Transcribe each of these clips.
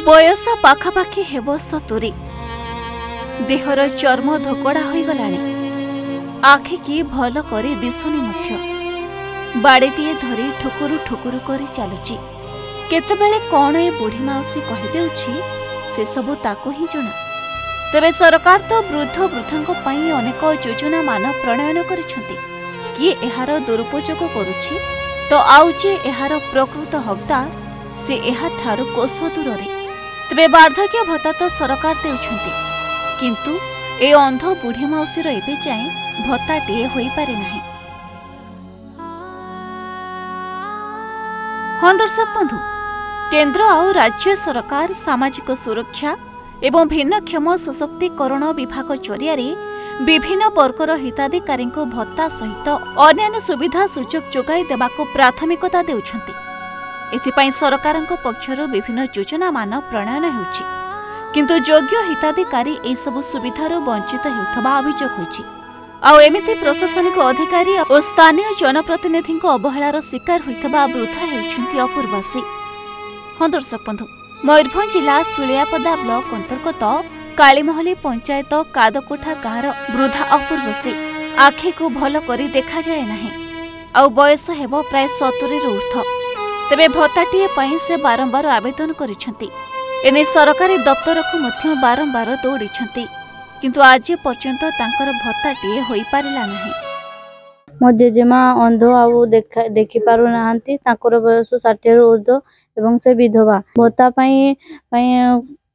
बयस पाखापाखि हेब 70 देहर चर्म धोकड़ा हो गलानी आखि की भल करी दिशुनी मध्य बाड़ीटीए धरी ठुकुरु ठुकुरु करी चलुची केतेबेले कौन ए बुढ़ी माउसी कहीदेउछि से सबु ताको ही जणा। तेबे सरकार तो वृद्ध वृद्धांको पई अनेक योजना मान प्रणयन करिसेंति किए एहार दुरुपयोग करुछि तो आउचे एहार प्रकृत हकदार से एहा ठारू कोस दूर रे। तेबे वार्धक्य भत्ता तो सरकार देउछंती किंतु ए अंध बुढ़ी माउसीर एबे जाए भत्ताटीए होई पारे नाही। हाँ दर्शक बंधु, केंद्र और राज्य सरकार सामाजिक सुरक्षा एवं भिन्नक्षम सशक्तिकरण विभाग जरिया विभिन्न वर्गर हिताधिकारी भत्ता सहित अन्य सुविधा सुजोग जोगाई देबाको प्राथमिकता देउछंती। एथिपाई सरकारक पक्षरु विभिन्न योजना मान प्रणयन हेउछि किंतु योग्य हिताधिकारी ए सब सुविधारो वंचित हेउथबा अभियोग होइछि। आउ एमिति प्रशासनिक अधिकारी और स्थानीय जनप्रतिनिधि अवहेलार शिकार होइथबा वृद्धा हेउछंती अपूर्वासी। हाँ दर्शक बंधु, मयूरभंज जिला सुलियापदा ब्लॉक अंतर्गत कालीमहली पंचायत कादकोठा गाँवर वृद्धा अपूर्वासी आखि को भल करी देखा जाए नाही आउ बयस हेब प्राय 70 रु ऊर्ध्व। तेबे भत्ताटीए पई से बारंबार आवेदन करिसेंति एने सरकारी दफ्तर को मध्य बारंबार दौड़ीछंती किंतु आज पर्यंत तांकर भत्ताटीए होई पारिला नाही। मो जेजेमा अंध आउ देखि पारु नाहंती तांकर बयस 60 रु ऊर्ध्व एवं से विधवा भत्ता पई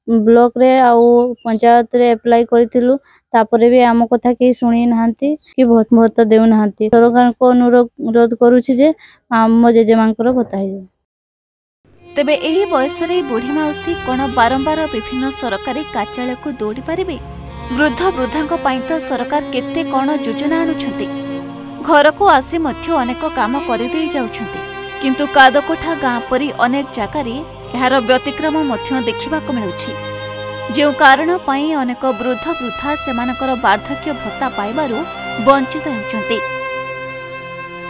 ब्लॉक रे आउ पंचायत रे अप्लाई करथिलु तापरे भी आम कथा के सुनी नाहंती कि भत्ता देउ नाहंती। सरकार को अनुरोध करूछि जे आम जेजेमांकर भत्ता हे। तेबे एही बयस रे बुढ़ी माउसी कोन बारंबार विभिन्न सरकारी कार्यालय को दौड़ी पारिबे? वृद्ध वृद्धांको पई तो सरकार केते कोन योजना आनुछंती, घर को आसी मध्य अनेक काम करि देई जाउछंती किंतु कादकोठा गाँ परी अनेक जगार यार व्यतिक्रम मध्य देखिबाको मिलुछि जे कारण पई अनेक वृद्ध वृद्धा सेमानकर वार्धक्य भत्ता पाइबारु वंचित हेउछंती।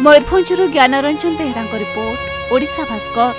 मयूरभंजरु ज्ञानरंजन बेहरांको रिपोर्ट, ओडिशा भास्कर।